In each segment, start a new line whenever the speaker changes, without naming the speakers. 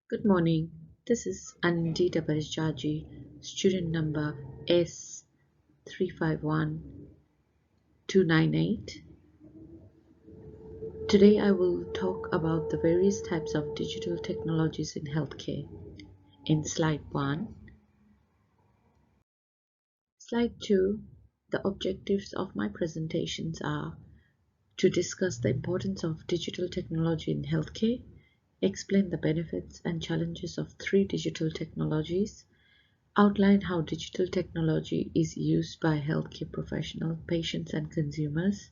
Good morning. This is Anindita Bhattacharjee, student number S351298. Today I will talk about the various types of digital technologies in healthcare. In slide 1, slide 2, the objectives of my presentations are to discuss the importance of digital technology in healthcare, explain the benefits and challenges of three digital technologies, outline how digital technology is used by healthcare professionals, patients, and consumers,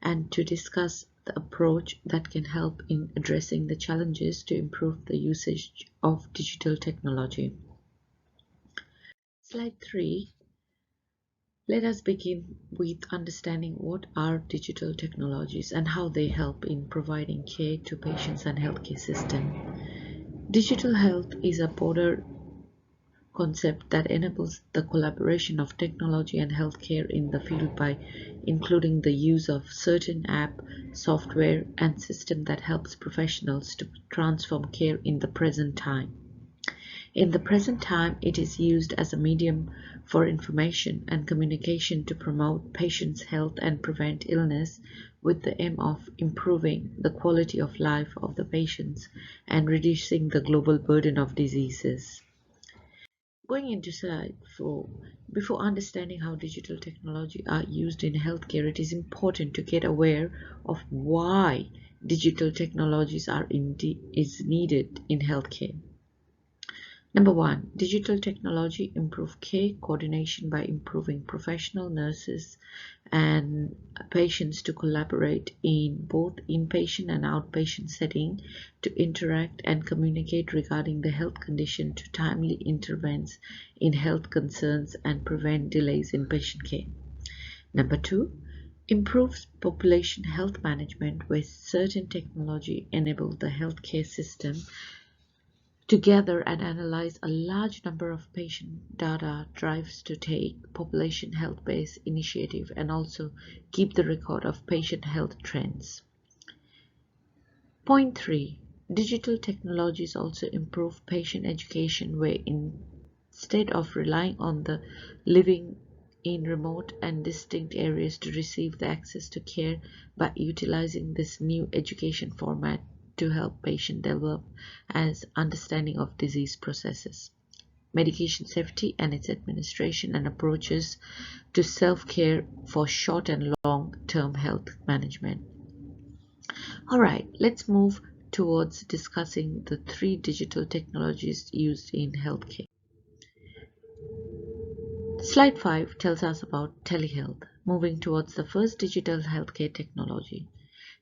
and to discuss the approach that can help in addressing the challenges to improve the usage of digital technology. Slide 3. Let us begin with understanding what are digital technologies and how they help in providing care to patients and healthcare system. Digital health is a broader concept that enables the collaboration of technology and healthcare in the field by including the use of certain app, software, and system that helps professionals to transform care in the present time. In the present time, it is used as a medium for information and communication to promote patients' health and prevent illness with the aim of improving the quality of life of the patients and reducing the global burden of diseases. Going into slide 4, before understanding how digital technology are used in healthcare, it is important to get aware of why digital technologies is needed in healthcare. Number 1, digital technology improve care coordination by improving professional nurses and patients to collaborate in both inpatient and outpatient setting to interact and communicate regarding the health condition to timely intervene in health concerns and prevent delays in patient care. Number 2, improves population health management where certain technology enable the healthcare system to gather and analyze a large number of patient data drives to take population health-based initiative and also keep the record of patient health trends. Point 3. Digital technologies also improve patient education where instead of relying on the living in remote and distinct areas to receive the access to care by utilizing this new education format to help patients develop as understanding of disease processes, medication safety and its administration, and approaches to self-care for short and long-term health management. Alright, let's move towards discussing the three digital technologies used in healthcare. Slide 5 tells us about telehealth. Moving towards the first digital healthcare technology.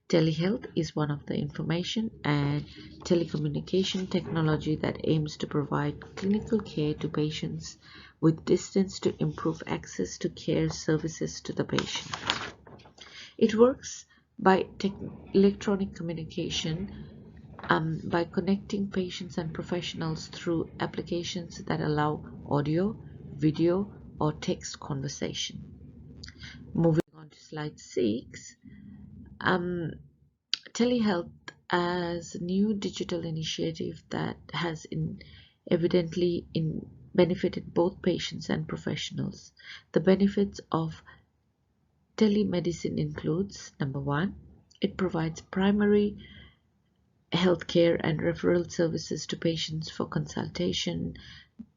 Telehealth is one of the information and telecommunication technology that aims to provide clinical care to patients with distance to improve access to care services to the patient. It works by electronic communication by connecting patients and professionals through applications that allow audio, video, or text conversation. Moving on to slide 6. Telehealth as a new digital initiative that has evidently benefited both patients and professionals. The benefits of telemedicine includes number 1, it provides primary healthcare and referral services to patients for consultation,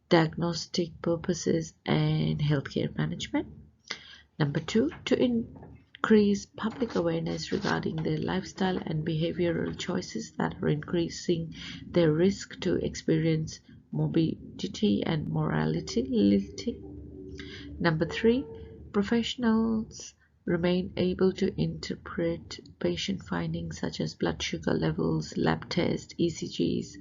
diagnostic purposes, and healthcare management. Number 2, to increase public awareness regarding their lifestyle and behavioral choices that are increasing their risk to experience morbidity and mortality. Number 3, professionals remain able to interpret patient findings such as blood sugar levels, lab tests, ECGs,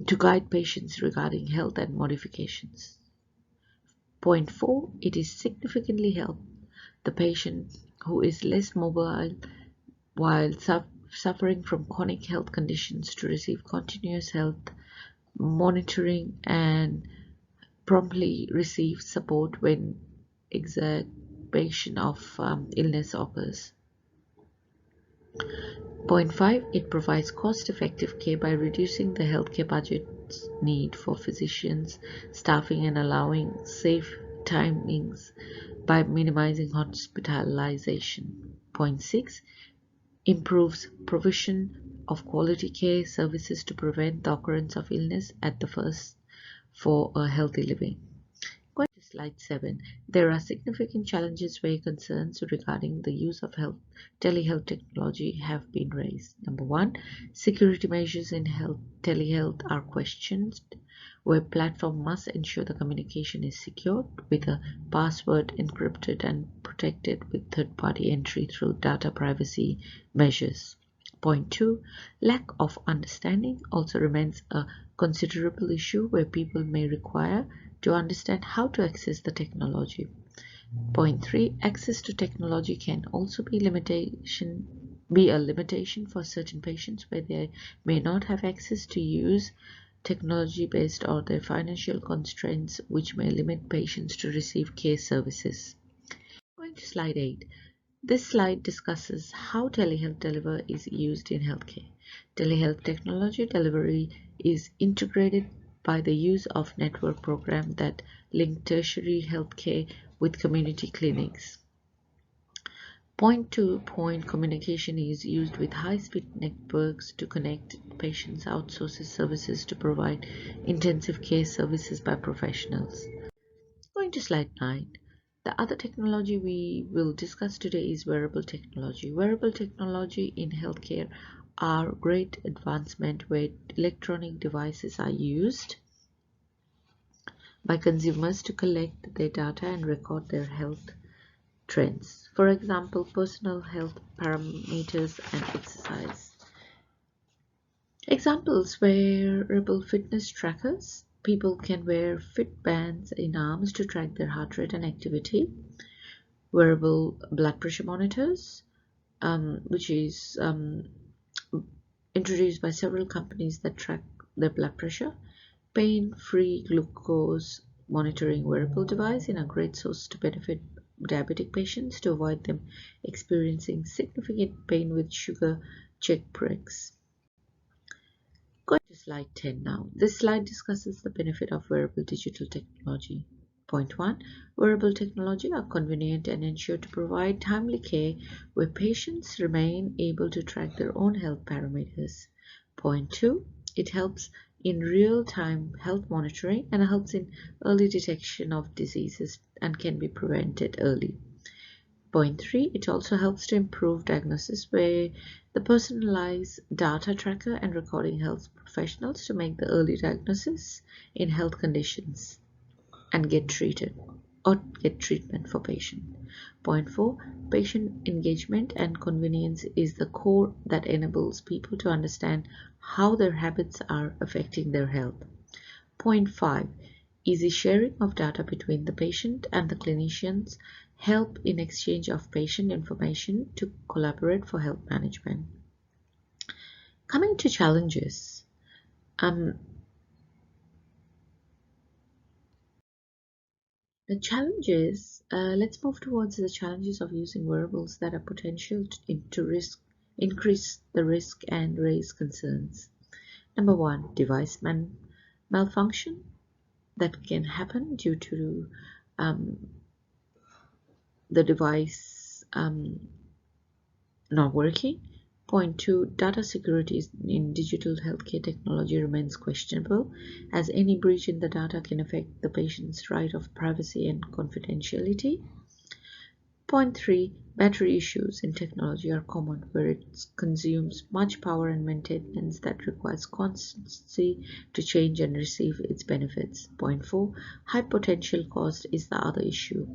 to guide patients regarding health and modifications. Point 4, it is significantly help the patient who is less mobile while suffering from chronic health conditions to receive continuous health monitoring and promptly receive support when exacerbation of illness occurs. Point 5, it provides cost-effective care by reducing the healthcare budget's need for physicians, staffing, and allowing safe timings by minimizing hospitalization. Point 6, improves provision of quality care services to prevent the occurrence of illness at the first for a healthy living. Going to slide 7, there are significant challenges where concerns regarding the use of telehealth technology have been raised. Number 1, security measures in telehealth are questioned, where platform must ensure the communication is secured with a password encrypted and protected with third-party entry through data privacy measures. Point 2, lack of understanding also remains a considerable issue where people may require to understand how to access the technology. Point 3, access to technology can also be a limitation for certain patients where they may not have access to use technology based on their financial constraints, which may limit patients to receive care services. Going to slide 8. This slide discusses how telehealth delivery is used in healthcare. Telehealth technology delivery is integrated by the use of network programs that link tertiary healthcare with community clinics. Point-to-point communication is used with high-speed networks to connect patients, outsources services to provide intensive care services by professionals. Going to slide 9. The other technology we will discuss today is wearable technology. Wearable technology in healthcare are great advancement where electronic devices are used by consumers to collect their data and record their health trends. For example, personal health parameters and exercise. Examples: wearable fitness trackers. People can wear fit bands in arms to track their heart rate and activity. Wearable blood pressure monitors, which is introduced by several companies that track their blood pressure. Pain-free glucose monitoring wearable device in a great source to benefit diabetic patients to avoid them experiencing significant pain with sugar check pricks. Going to slide 10 now. This slide discusses the benefit of wearable digital technology. Point 1. Wearable technology are convenient and ensure to provide timely care where patients remain able to track their own health parameters. Point 2. It helps in real-time health monitoring and helps in early detection of diseases and can be prevented early. Point 3, it also helps to improve diagnosis where the personalized data tracker and recording helps professionals to make the early diagnosis in health conditions and get treatment for patient. Point 4, patient engagement and convenience is the core that enables people to understand how their habits are affecting their health. Point 5, easy sharing of data between the patient and the clinicians help in exchange of patient information to collaborate for health management. Coming to challenges, let's move towards the challenges of using wearables that are potential to increase the risk and raise concerns. Number 1, device malfunction that can happen due to the device not working. Point 2, data security in digital healthcare technology remains questionable, as any breach in the data can affect the patient's right of privacy and confidentiality. Point 3, battery issues in technology are common, where it consumes much power and maintenance that requires constancy to change and receive its benefits. Point 4, high potential cost is the other issue,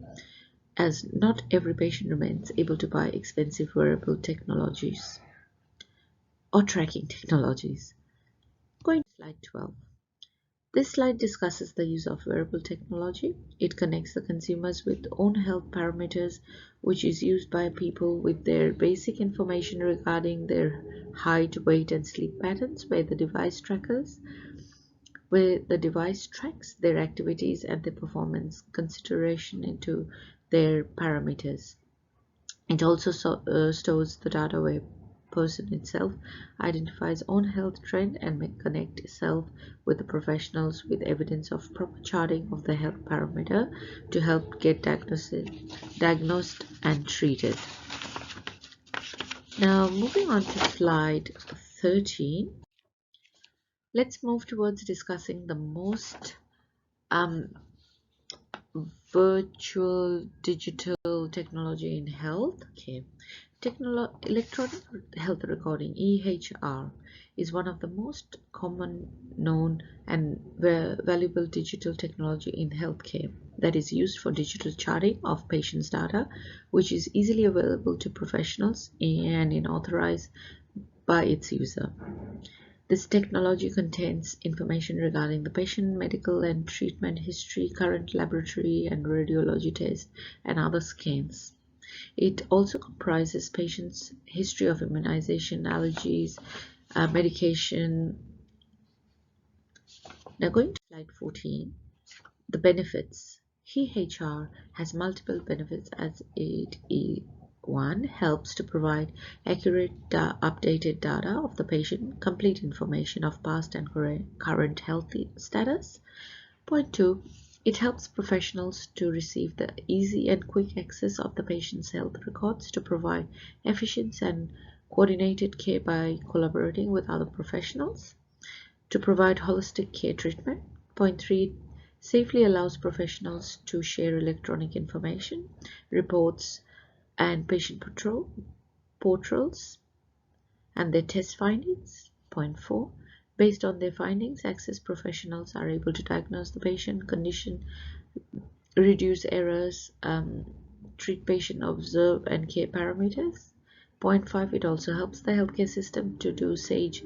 as not every patient remains able to buy expensive wearable technologies or tracking technologies. Going to slide 12. This slide discusses the use of wearable technology. It connects the consumers with own health parameters, which is used by people with their basic information regarding their height, weight, and sleep patterns, where the device tracks their activities and their performance consideration into their parameters. It also stores the data where person itself identifies own health trend and may connect itself with the professionals with evidence of proper charting of the health parameter to help get diagnosed and treated. Now moving on to slide 13, let's move towards discussing the most virtual digital technology in health. Okay, electronic health recording, EHR, is one of the most common, known and valuable digital technology in healthcare that is used for digital charting of patients' data, which is easily available to professionals and authorized by its user. This technology contains information regarding the patient medical and treatment history, current laboratory and radiology tests, and other scans. It also comprises patients' history of immunization, allergies, medication. Now going to slide 14, the benefits. EHR has multiple benefits as it is. One, helps to provide accurate updated data of the patient, complete information of past and current health status. Point 2, it helps professionals to receive the easy and quick access of the patient's health records to provide efficient and coordinated care by collaborating with other professionals to provide holistic care treatment. Point 3, safely allows professionals to share electronic information, reports, and patient portals and their test findings. Point 4, based on their findings, access professionals are able to diagnose the patient condition, reduce errors, treat patient, observe and care parameters. Point 5, it also helps the healthcare system to do sage,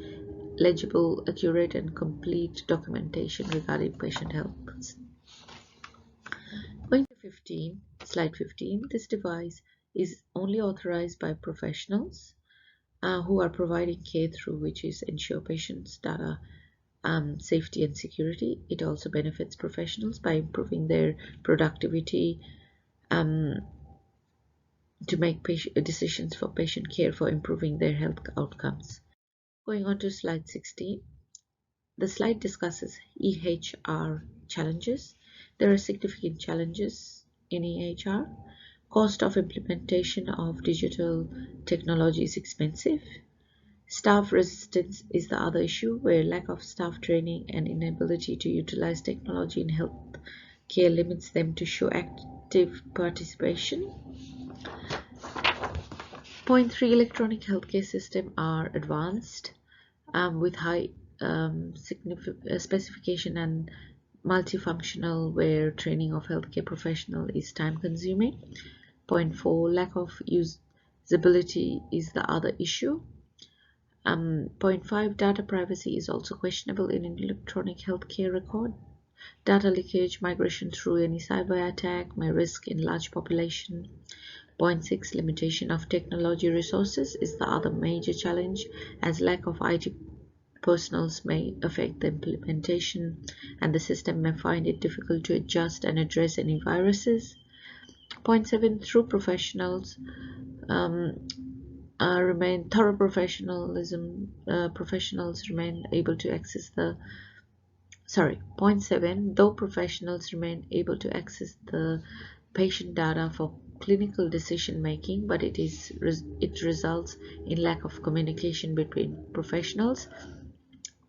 legible, accurate and complete documentation regarding patient health. Going to 15, slide 15, this device is only authorized by professionals who are providing care through which is ensure patients' data safety and security. It also benefits professionals by improving their productivity to make decisions for patient care for improving their health outcomes. Going on to slide 16, the slide discusses EHR challenges. There are significant challenges in EHR. Cost of implementation of digital technology is expensive. Staff resistance is the other issue, where lack of staff training and inability to utilize technology in health care limits them to show active participation. Point 3, electronic healthcare systems are advanced with high specification and multifunctional, where training of healthcare professional is time consuming. Point 4, lack of usability is the other issue. Point 5, data privacy is also questionable in an electronic healthcare record. Data leakage, migration through any cyber attack may risk in large population. Point 6, limitation of technology resources is the other major challenge, as lack of IT personnel may affect the implementation and the system may find it difficult to adjust and address any viruses. Point 7, through professionals remain thorough professionalism. Professionals remain able to access the Point 7, though professionals remain able to access the patient data for clinical decision making, but it results in lack of communication between professionals,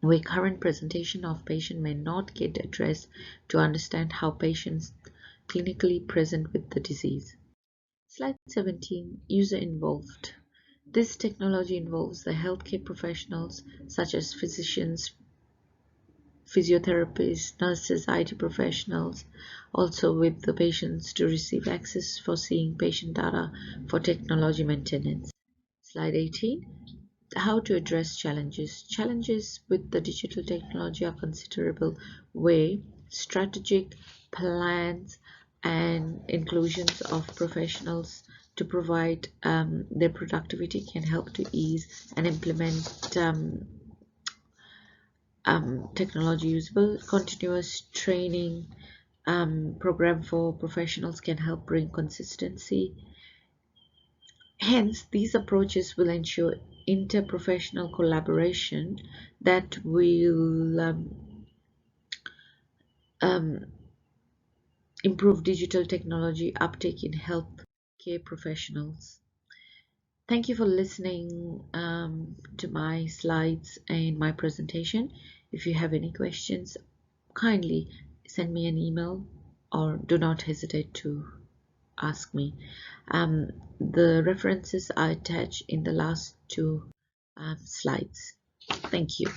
where current presentation of patient may not get addressed to understand how patients clinically present with the disease. Slide 17, user involved. This technology involves the healthcare professionals such as physicians, physiotherapists, nurses, IT professionals, also with the patients to receive access for seeing patient data for technology maintenance. Slide 18, how to address challenges. Challenges with the digital technology are considerable, where strategic plans and inclusions of professionals to provide their productivity can help to ease and implement technology usable. Continuous training program for professionals can help bring consistency. Hence, these approaches will ensure interprofessional collaboration that will um, improve digital technology uptake in healthcare professionals. Thank you for listening to my slides and my presentation. If you have any questions, kindly send me an email or do not hesitate to ask me. Um, the references are attached in the last two slides. Thank you.